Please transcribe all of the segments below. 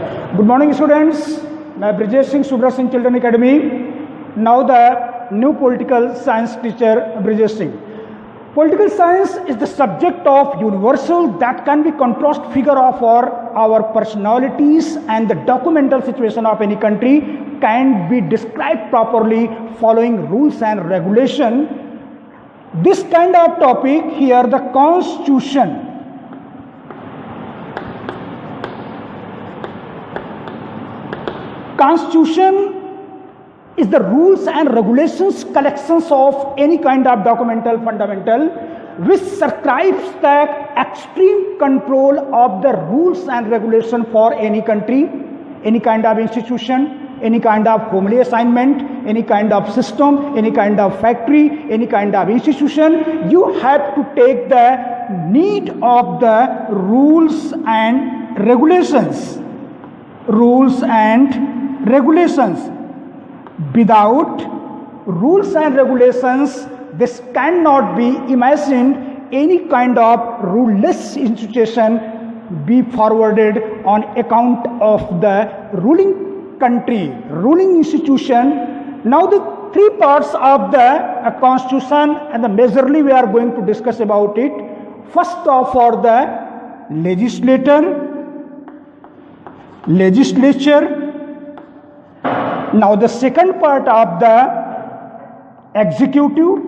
Good morning, students. I am Brijesh Singh, Subra Singh Children Academy. Now the new political science teacher, Brijesh Singh. Political science is the subject of universal that can be contrast figure of our personalities and the documental situation of any country can be described properly following rules and regulation. This kind of topic here, the constitution. Constitution is the rules and regulations collections of any kind of documental fundamental which prescribes the extreme control of the rules and regulation for any country, any kind of institution, any kind of homely assignment, any kind of system, any kind of factory, any kind of institution. You have to take the need of the rules and regulations. Rules and regulations. Without rules and regulations, this cannot be imagined any kind of ruleless institution be forwarded on account of the ruling country, ruling institution. Now the three parts of the constitution and the majorly we are going to discuss about it. First of all, the legislature. Now the second part of the executive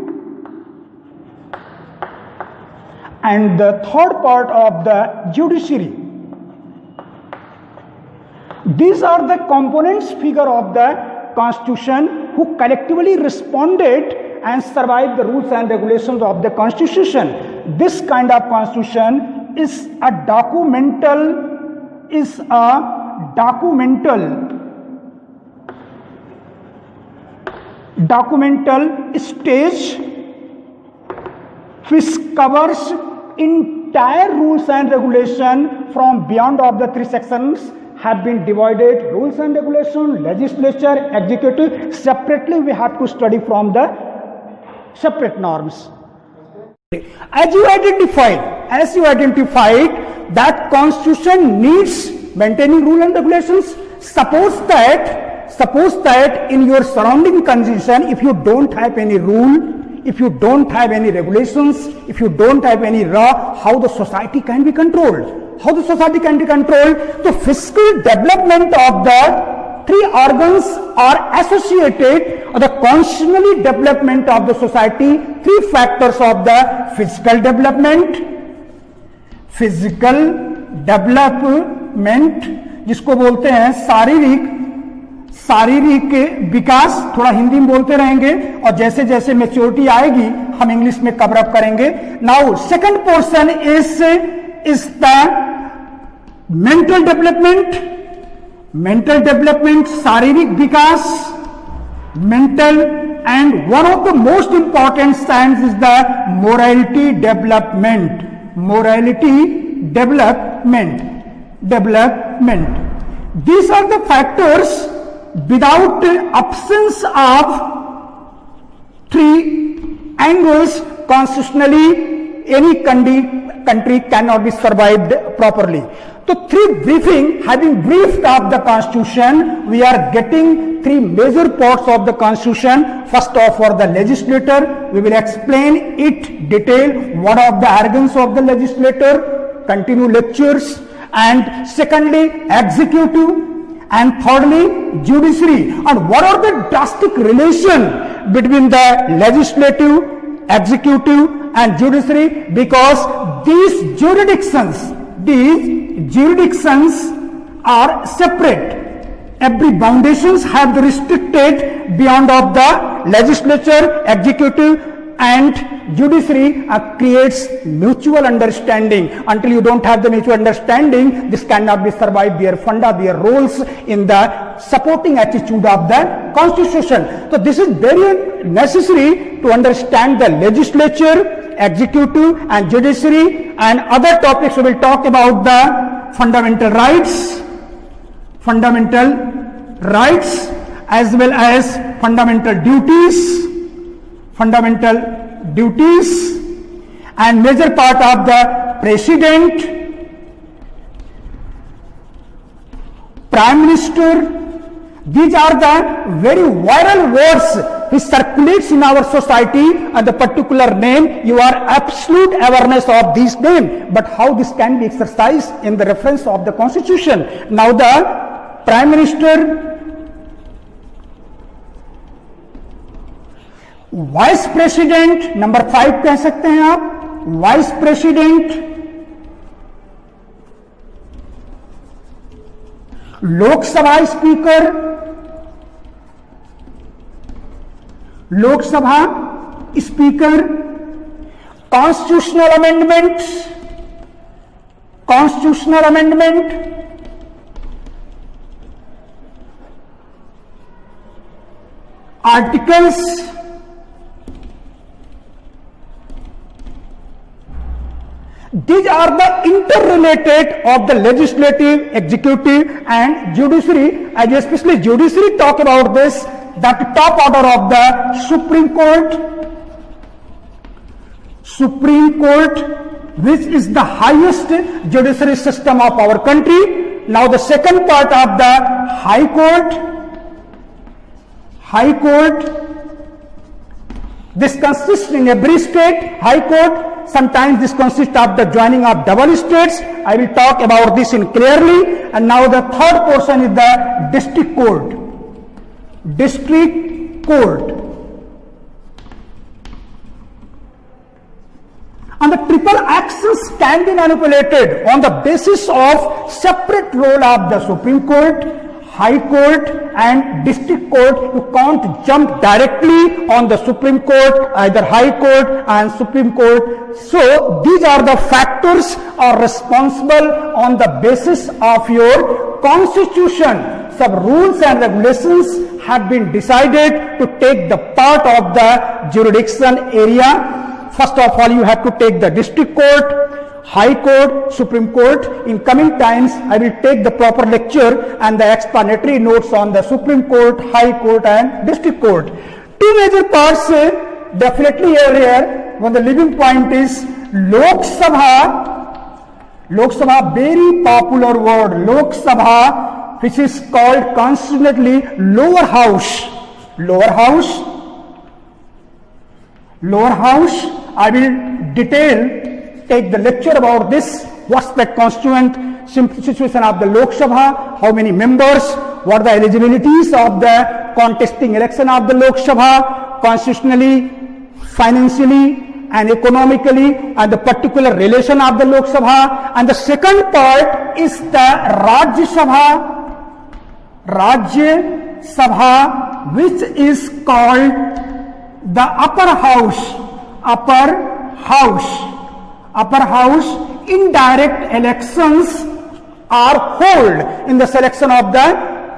and the third part of the judiciary. These are the components figure of the constitution who collectively responded and survived the rules and regulations of the constitution. This kind of constitution is a documental stage which covers entire rules and regulation from beyond of the three sections have been divided. Rules and regulation, legislature, executive, separately we have to study from the separate norms. As you identified that constitution needs maintaining rule and regulations. Suppose that in your surrounding condition, if you don't have any rule, if you don't have any regulations, if you don't have any law, how the society can be controlled? How the society can be controlled? The physical development of the three organs are associated with the constitutional development of the society. Three factors of the physical development, जिसको बोलते हैं शारीरिक विकास, थोड़ा हिंदी में बोलते रहेंगे और जैसे जैसे मैच्योरिटी आएगी हम इंग्लिश में कवर अप करेंगे. Now second portion is the mental development, शारीरिक विकास, mental, and one of the most important science is the morality development. These are the factors. Without absence of three angles, constitutionally any country cannot be survived properly. So having briefed of the constitution, we are getting three major parts of the constitution. First of all, the legislator, we will explain it detail, what are the organs of the legislator, continue lectures, and secondly executive, and thirdly judiciary, and what are the drastic relation between the legislative, executive and judiciary, because these jurisdictions are separate. Every foundations have the restricted beyond of the legislature, executive and judiciary creates mutual understanding. Until you don't have the mutual understanding, this cannot be survived, their funda, their roles in the supporting attitude of the constitution. So this is very necessary to understand the legislature, executive and judiciary, and other topics we will talk about the fundamental rights as well as fundamental duties and major part of the president prime minister. These are the very viral words which circulates in our society, and the particular name, you are absolute awareness of this name, but how this can be exercised in the reference of the constitution. Now the prime minister, vice president, number 5 कह सकते हैं आप, vice president, Lok Sabha speaker, Lok Sabha speaker, constitutional amendment, constitutional amendment, articles, these are the interrelated of the legislative, executive and judiciary. I especially judiciary talk about this, that top order of the Supreme Court, Supreme Court, which is the highest judiciary system of our country. Now the second part of the High Court, High Court, this consists in every state, High Court. Sometimes this consists of the joining of double states. I will talk about this in clearly. And now the third portion is the district court. District court. And the triple actions can be manipulated on the basis of separate role of the Supreme Court, High Court and District Court. You can't jump directly on the Supreme Court, either High Court and Supreme Court. So these are the factors are responsible on the basis of your constitution. Some rules and regulations have been decided to take the part of the jurisdiction area. First of all, you have to take the District Court, High Court, Supreme Court. In coming times, I will take the proper lecture and the explanatory notes on the Supreme Court, High Court and District Court. Two major parts definitely here. When the living point is Lok Sabha. Lok Sabha, very popular word. Lok Sabha, which is called constantly lower house. Lower house. Lower house. I will take the lecture about this. What's the constituent situation of the Lok Sabha? How many members? What are the eligibilities of the contesting election of the Lok Sabha? Constitutionally, financially and economically, and the particular relation of the Lok Sabha. And the second part is the Rajya Sabha. Rajya Sabha, which is called the upper house. Upper house. Upper house, indirect elections are held in the selection of the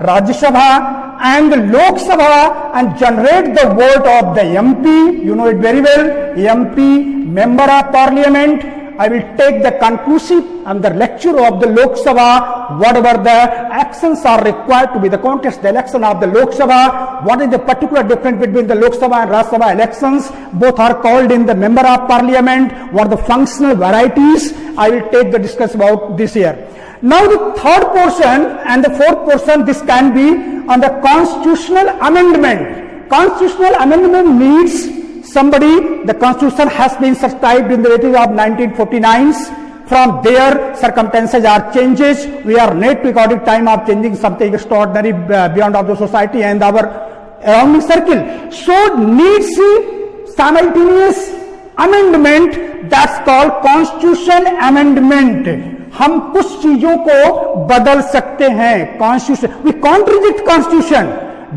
Rajya Sabha and the Lok Sabha and generate the vote of the MP. You know it very well. MP, Member of Parliament. I will take the conclusive and the lecture of the Lok Sabha, whatever the actions are required to be the contest, the election of the Lok Sabha, what is the particular difference between the Lok Sabha and Rajya Sabha elections, both are called in the Member of Parliament, what are the functional varieties, I will take the discussion about this here. Now the third portion and the fourth portion, this can be on the constitutional amendment. Constitutional amendment means somebody, the constitution has been subscribed in the date of 1949. From there, circumstances are changes. We are net periodic time of changing something extraordinary beyond of the society and our surrounding circle. So needs simultaneous amendment. That's called constitution amendment. हम कुछ चीजों को बदल सकते हैं. Constitution. We can't reject constitution.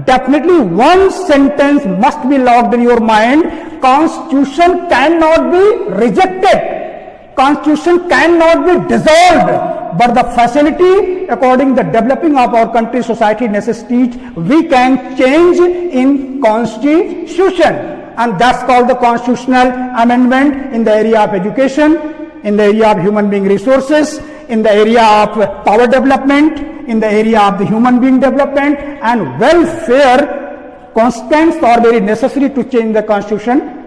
Definitely one sentence must be locked in your mind. Constitution cannot be rejected. Constitution cannot be dissolved. But the facility, according to the developing of our country, society necessities, we can change in constitution. And that's called the constitutional amendment in the area of education, in the area of human being resources, in the area of power development, in the area of the human being development and welfare. Constants are very necessary to change the constitution.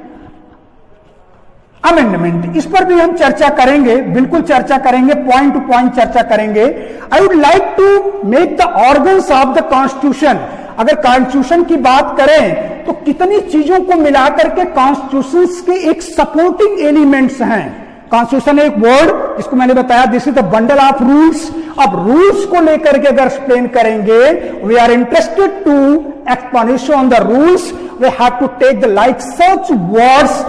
Amendment, इस पर भी हम चर्चा करेंगे, बिल्कुल चर्चा करेंगे, point two point चर्चा करेंगे। I would like to make the organs of the constitution. अगर कॉन्स्टिट्यूशन की बात करें तो कितनी चीजों को मिलाकर के कॉन्स्टिट्यूशन के एक सपोर्टिंग एलिमेंट्स हैं। कॉन्स्टिट्यूशन एक वर्ड जिसको मैंने बताया, this is the bundle of rules. अब रूल्स को लेकर के अगर एक्सप्लेन करेंगे, we are interested to explanation on the rules, we have to take the like such words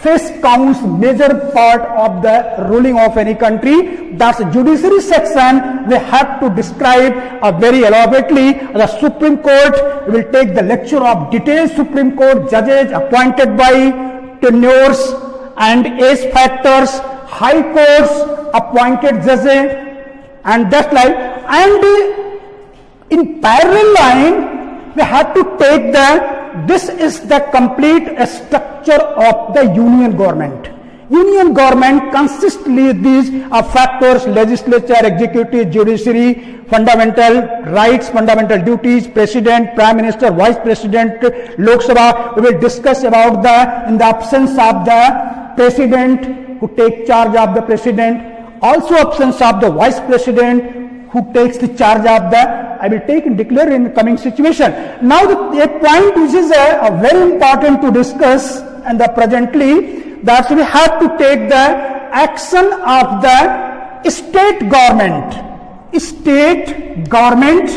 face counts major part of the ruling of any country. That's judiciary section. We have to describe very elaborately. The Supreme Court will take the lecture of detailed Supreme Court judges appointed by tenures and age factors, high courts appointed judges, and that's like. And in parallel line, we have to take the, this is the complete structure of the union government. Union government consists of these factors: legislature, executive, judiciary, fundamental rights, fundamental duties, president, prime minister, vice president, Lok Sabha. We will discuss about the, in the absence of the president, who take charge of the president, also absence of the vice president, who takes the charge of the, I will take and declare in the coming situation. Now a point which is very important to discuss, and the presently, that we have to take the action of the state government. State government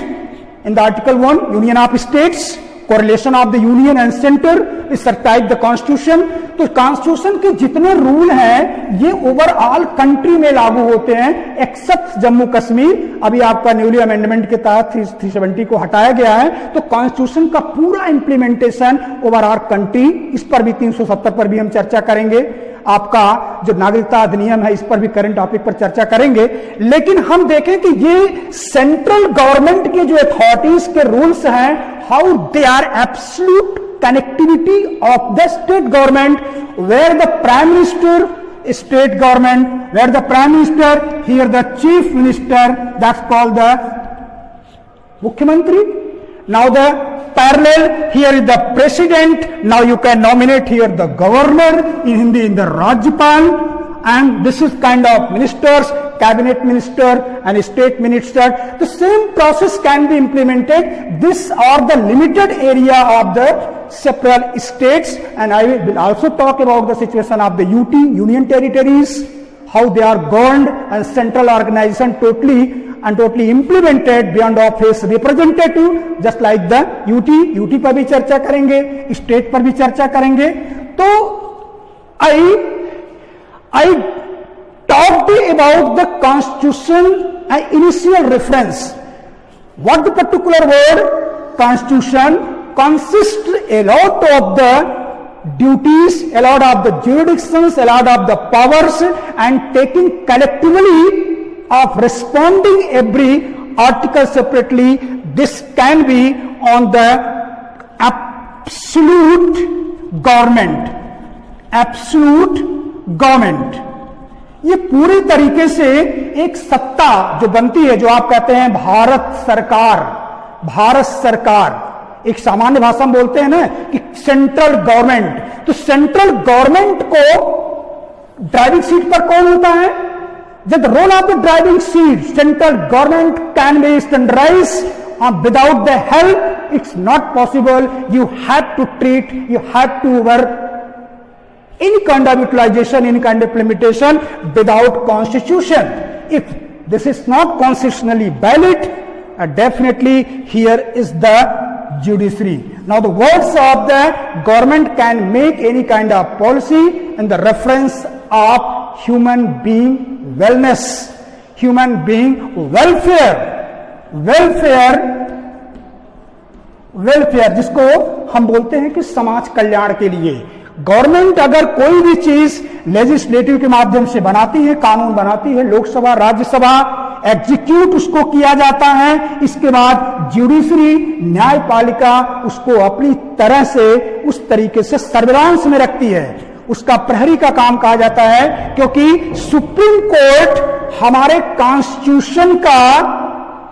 in the article 1, union of states, correlation of the union and center is certified the constitution. तो constitution के जितने rule हैं ये overall country में लागू होते हैं, accept Jammu Kashmir. अभी आपका न्यूली अमेंडमेंट के तहत 370 को हटाया गया है, तो कॉन्स्टिट्यूशन का पूरा इंप्लीमेंटेशन ओवरऑल कंट्री। इस पर भी 370 पर भी हम चर्चा करेंगे। आपका जो नागरिकता अधिनियम है, इस पर भी करंट टॉपिक पर चर्चा करेंगे। लेकिन हम देखें कि ये सेंट्रल गवर्नमेंट के जो अथॉरिटीज के रूल्स हैं, how they are absolute connectivity of the state government, where the prime minister, state government, where the prime minister, here the chief minister, that's called the Mukhyamantri. Now the parallel, here is the president, now you can nominate here the governor, in Hindi in the Rajyapal, and this is kind of ministers, cabinet minister and state minister. The same process can be implemented. These are the limited area of the several states, and I will also talk about the situation of the UT, union territories, how they are governed, and central organization totally implemented beyond office representative, just like the UT पर भी चर्चा करेंगे, state पर भी चर्चा करेंगे। तो I talked about the constitution and initial reference. What the particular word constitution consists a lot of the duties, a lot of the jurisdictions, a lot of the powers, and taking collectively of responding every article separately. This can be on the absolute government. Absolute government, ये पूरी तरीके से एक सत्ता जो बनती है, जो आप कहते हैं भारत सरकार, एक सामान्य भाषा में बोलते हैं ना कि सेंट्रल गवर्नमेंट। तो सेंट्रल गवर्नमेंट को ड्राइविंग सीट पर कौन होता है? जब role of the driving seat, central government can be standardise without the help, it's not possible. You have to treat, you have to work any kind of utilization, any kind of implementation without constitution. If this is not constitutionally valid, definitely here is the judiciary. Now the words of the government can make any kind of policy in the reference of human being wellness, human being welfare, जिसको हम बोलते हैं कि समाज कल्याण के लिए government अगर कोई भी चीज लेजिस्लेटिव के माध्यम से बनाती है, कानून बनाती है, लोकसभा राज्यसभा एग्जीक्यूट उसको किया जाता है, इसके बाद जुडिशरी न्यायपालिका उसको अपनी तरह से उस तरीके से सर्विलांस में रखती है, उसका प्रहरी का काम कहा जाता है, क्योंकि सुप्रीम कोर्ट हमारे कॉन्स्टिट्यूशन का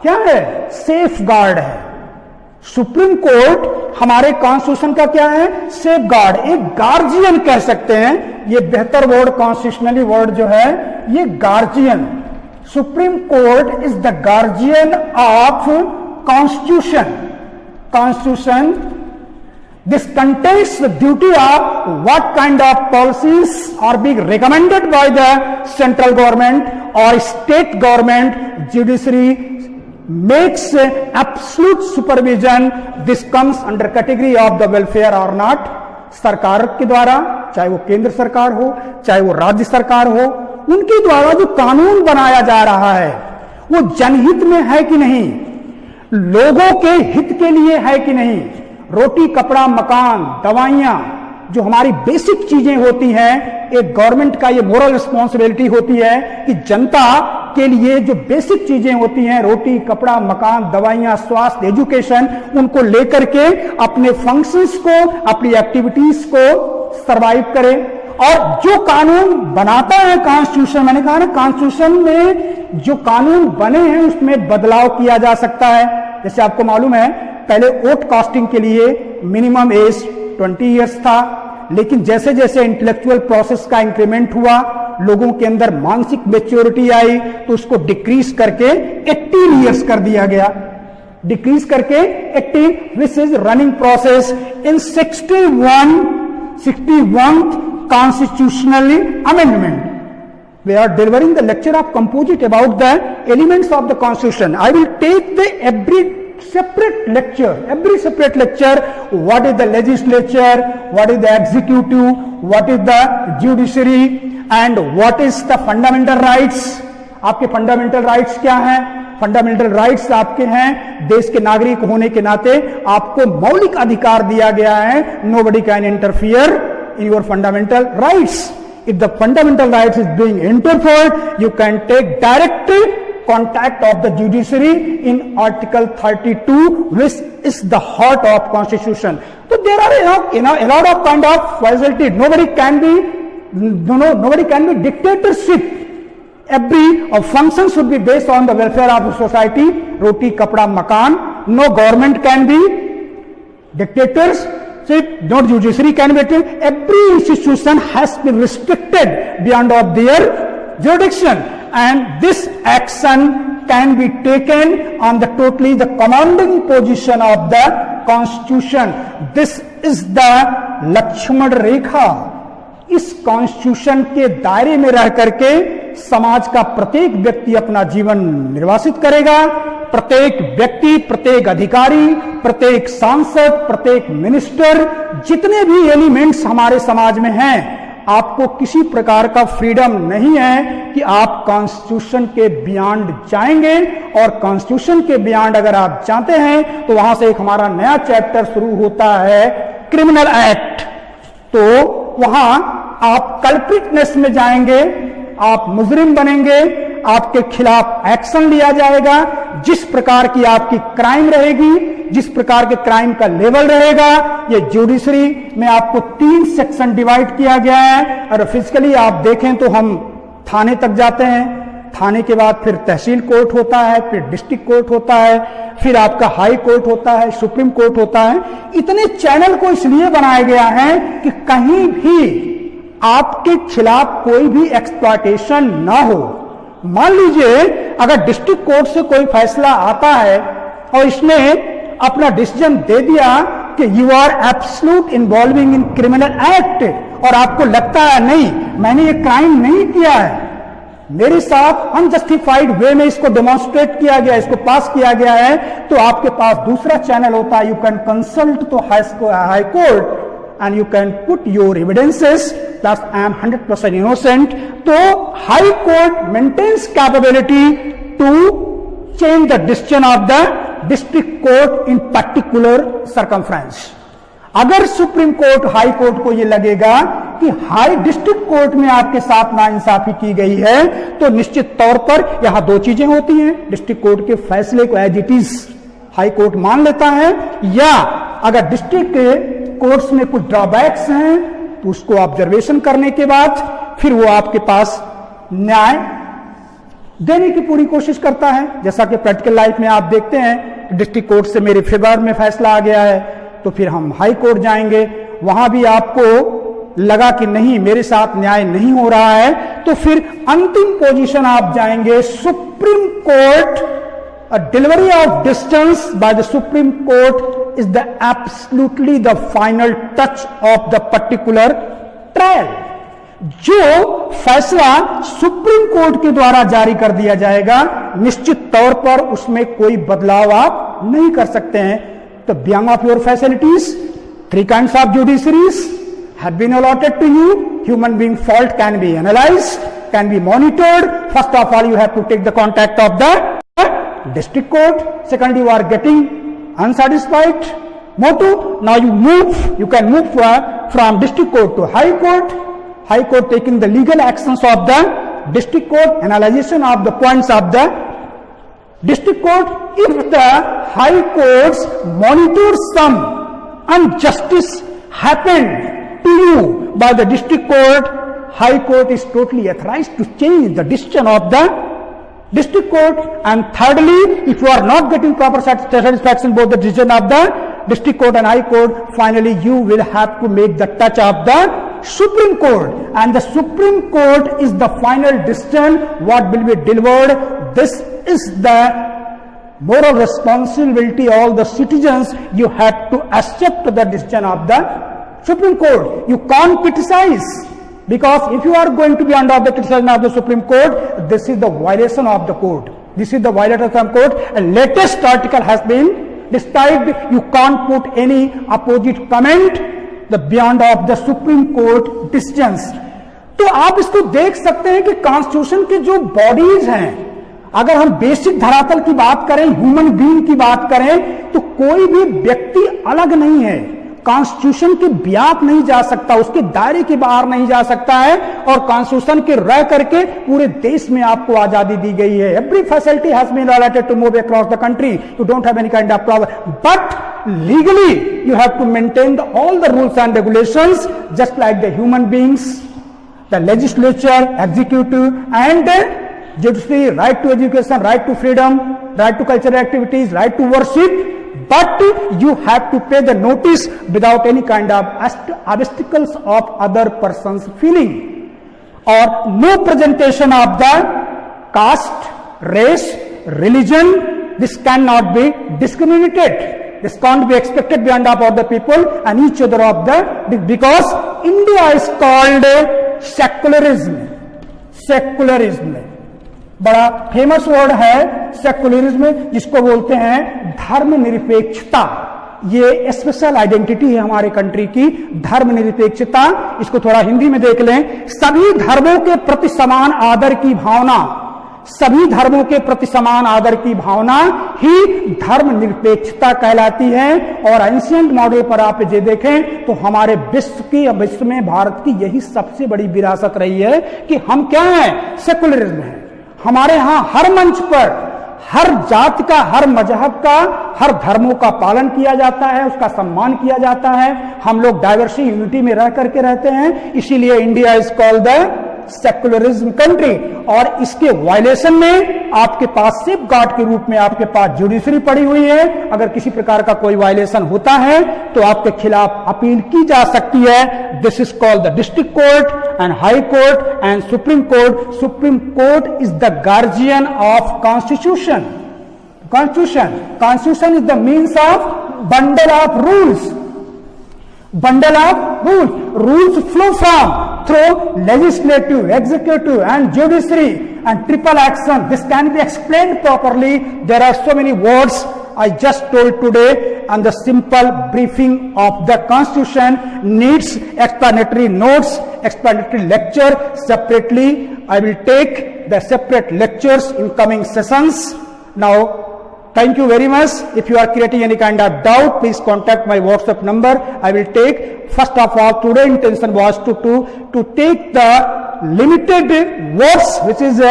क्या है? सेफ गार्ड है। सुप्रीम कोर्ट हमारे कॉन्स्टिट्यूशन का क्या है? सेफ गार्ड, एक गार्जियन कह सकते हैं। ये बेहतर वर्ड, कॉन्स्टिट्यूशनली वर्ड जो है ये guardian. Supreme court is the guardian of constitution. Constitution, this contains the duty of what kind of policies are being recommended by the central government or state government. Judiciary makes absolute supervision. This comes under category of the welfare or not. सरकार के द्वारा, चाहे वो केंद्र सरकार हो चाहे वो राज्य सरकार हो, उनके द्वारा जो कानून बनाया जा रहा है वो जनहित में है कि नहीं, लोगों के हित के लिए है कि नहीं। रोटी, कपड़ा, मकान, दवाइयां, जो हमारी बेसिक चीजें होती हैं, एक गवर्नमेंट का ये मोरल रिस्पॉन्सिबिलिटी होती है कि जनता के लिए जो बेसिक चीजें होती हैं, रोटी, कपड़ा, मकान, दवाइयां, स्वास्थ्य, एजुकेशन, उनको लेकर के अपने फंक्शंस को, अपनी एक्टिविटीज को सरवाइव करे। और जो कानून बनाता है कॉन्स्टिट्यूशन, मैंने कहा ना कॉन्स्टिट्यूशन में जो कानून बने हैं उसमें बदलाव किया जा सकता है। जैसे आपको मालूम है पहले वोट कास्टिंग के लिए मिनिमम एज 20 इयर्स था, लेकिन जैसे जैसे इंटेलेक्चुअल प्रोसेस का इंक्रीमेंट हुआ, लोगों के अंदर मानसिक मैच्योरिटी आई, तो उसको डिक्रीज करके 18 इयर्स कर दिया गया। डिक्रीज करके 18, which is running process in 61th constitutional amendment. We are delivering the lecture of composite about the elements of the constitution. I will take the every separate lecture, what is the legislature, what is the executive, what is the judiciary, and what is the fundamental rights. आपके fundamental rights क्या हैं? Fundamental rights आपके हैं, देश के नागरिक होने के नाते आपको मौलिक अधिकार दिया गया है। Nobody can interfere in your fundamental rights. If the fundamental rights is being interfered, you can take direct contact of the judiciary in Article 32, which is the heart of Constitution. So there are a lot of kind of facility. Nobody can be dictatorship. Every function should be based on the welfare of the society. Roti, kapda, makan. No government can be dictators. So not judiciary can be. Every institution has been restricted beyond of their jurisdiction, and this action can be taken on the totally the commanding position of the Constitution. This is the Lakshman Rekha. इस constitution के दायरे में रह करके समाज का प्रत्येक व्यक्ति अपना जीवन निर्वासित करेगा। प्रत्येक व्यक्ति, प्रत्येक अधिकारी, प्रत्येक सांसद, प्रत्येक मिनिस्टर, जितने भी एलिमेंट्स हमारे समाज में हैं, आपको किसी प्रकार का फ्रीडम नहीं है कि आप कॉन्स्टिट्यूशन के बियॉन्ड जाएंगे। और कॉन्स्टिट्यूशन के बियॉन्ड अगर आप जाते हैं तो वहां से एक हमारा नया चैप्टर शुरू होता है, क्रिमिनल एक्ट। तो वहां आप कल्प्रिटनेस में जाएंगे, आप मुजरिम बनेंगे, आपके खिलाफ एक्शन लिया जाएगा। जिस प्रकार की आपकी क्राइम रहेगी, जिस प्रकार के क्राइम का लेवल रहेगा, ये जुडिशरी में आपको 3 सेक्शन डिवाइड किया गया है। और फिजिकली आप देखें तो हम थाने तक जाते हैं, थाने के बाद फिर तहसील कोर्ट होता है, फिर डिस्ट्रिक्ट कोर्ट होता है, फिर आपका हाई कोर्ट होता है, सुप्रीम कोर्ट होता है। इतने चैनल को इसलिए बनाया गया है कि कहीं भी आपके खिलाफ कोई भी एक्सप्लॉयटेशन ना हो। मान लीजिए अगर डिस्ट्रिक्ट कोर्ट से कोई फैसला आता है और इसने अपना डिसीजन दे दिया कि you are absolute involving in criminal act, और आपको लगता है नहीं मैंने ये क्राइम नहीं किया है, मेरे साथ अनजस्टिफाइड वे में इसको डेमोन्स्ट्रेट किया गया, इसको पास किया गया है, तो आपके पास दूसरा चैनल होता है, यू कैन कंसल्ट तो high court and you can put your evidences that I am 100% innocent. तो high court maintains capability to change the decision of the district court in particular circumstance. अगर supreme court high court को ये लगेगा कि high district court में आपके साथ नाइंसाफी की गई है, तो निश्चित तौर पर यहां 2 चीजें होती हैं। डिस्ट्रिक्ट कोर्ट के फैसले को as it is high court मान लेता है, या अगर डिस्ट्रिक्ट कोर्ट्स में कुछ ड्रॉबैक्स हैं तो उसको ऑब्जर्वेशन करने के बाद फिर वो आपके पास न्याय देने की पूरी कोशिश करता है। जैसा कि प्रैक्टिकल लाइफ में आप देखते हैं डिस्ट्रिक्ट कोर्ट से मेरे फेवर में फैसला आ गया है, तो फिर हम हाई कोर्ट जाएंगे, वहां भी आपको लगा कि नहीं मेरे साथ न्याय नहीं हो रहा है, तो फिर अंतिम पोजीशन आप जाएंगे supreme court. A delivery of distance by the supreme court is the absolutely the final touch of the particular trial. जो फैसला सुप्रीम कोर्ट के द्वारा जारी कर दिया जाएगा, निश्चित तौर पर उसमें कोई बदलाव आप नहीं कर सकते हैं। तो beyond of your facilities, 3 kinds of judiciaries have been allotted to you. Human being fault can be analyzed, can be monitored. First of all, you have to take the contact of the district court. Second, you are getting unsatisfied motto. Now you can move from district court to high court. High court taking the legal actions of the district court, analyzation of the points of the district court. If the high courts monitor some injustice happened to you by the district court, high court is totally authorized to change the decision of the district court. And thirdly, if you are not getting proper satisfaction both the decision of the district court and high court, finally you will have to make the touch of the Supreme Court, and the Supreme Court is the final decision what will be delivered. This is the moral responsibility all the citizens. You have to accept the decision of the Supreme Court. You can't criticize, because if you are going to be under the criticism of the Supreme Court, this is the violation of the court. This is the violation of the court. A latest article has been described. You can't put any opposite comment the beyond of the Supreme Court decisions. तो आप इसको देख सकते हैं कि constitution के जो bodies हैं, अगर हम बेसिक धरातल की बात करें, ह्यूमन बीइंग की बात करें, तो कोई भी व्यक्ति अलग नहीं है, कॉन्स्टिट्यूशन के ब्याप नहीं जा सकता, उसके दायरे के बाहर नहीं जा सकता है, और कॉन्स्टिट्यूशन के रह करके पूरे देश में आपको आजादी दी गई है। Every facility has been allotted to move across the country, you don't have any kind of problem, but legally you have to maintain all the rules and regulations just like the human beings, the legislature, executive and judiciary, right to education, right to freedom, right to cultural activities, right to worship, but you have to pay the notice without any kind of obstacles of other person's feeling, or no presentation of the caste, race, religion. This cannot be discriminated. This can't be expected beyond of other people and each other of the, because India is called secularism. Secularism बड़ा famous word है secularism, जिसको बोलते हैं धर्मनिरपेक्षता। ये special identity है हमारे country की, धर्मनिरपेक्षता। इसको थोड़ा हिंदी में देख लें। सभी धर्मों के प्रति समान आदर की भावना, सभी धर्मों के प्रति समान आदर की भावना ही धर्मनिरपेक्षता कहलाती है। और एंशिएंट मॉडल पर आप ये देखें तो हमारे विश्व में भारत की यही सबसे बड़ी विरासत रही है कि हम क्या हैं, सेकुलरिज्म है। हमारे यहां हर मंच पर हर जाति का, हर मजहब का, हर धर्मों का पालन किया जाता है, उसका सम्मान किया जाता है। हम लोग डाइवर्सिटी यूनिटी में रह करके रहते हैं, इसीलिए India is called the secularism country. और इसके वायलेशन में आपके पास सेफ गार्ड के रूप में आपके पास जुडिशरी पड़ी हुई है। अगर किसी प्रकार का कोई वायलेशन होता है तो आपके खिलाफ अपील की जा सकती है। This is called the district court and high court and supreme court. Supreme court is the guardian of constitution. Constitution is the means of bundle of rules. Bundle of rules. Rules flow through legislative, executive and judiciary and triple action. This can be explained properly. There are so many words I just told today, and the simple briefing of the Constitution needs explanatory notes, explanatory lecture separately. I will take the separate lectures in coming sessions. Now, thank you very much. If you are creating any kind of doubt, please contact my WhatsApp number. I will take, first of all, today's intention was to take the limited words which is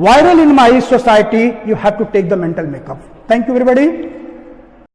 viral in my society. You have to take the mental makeup. Thank you everybody.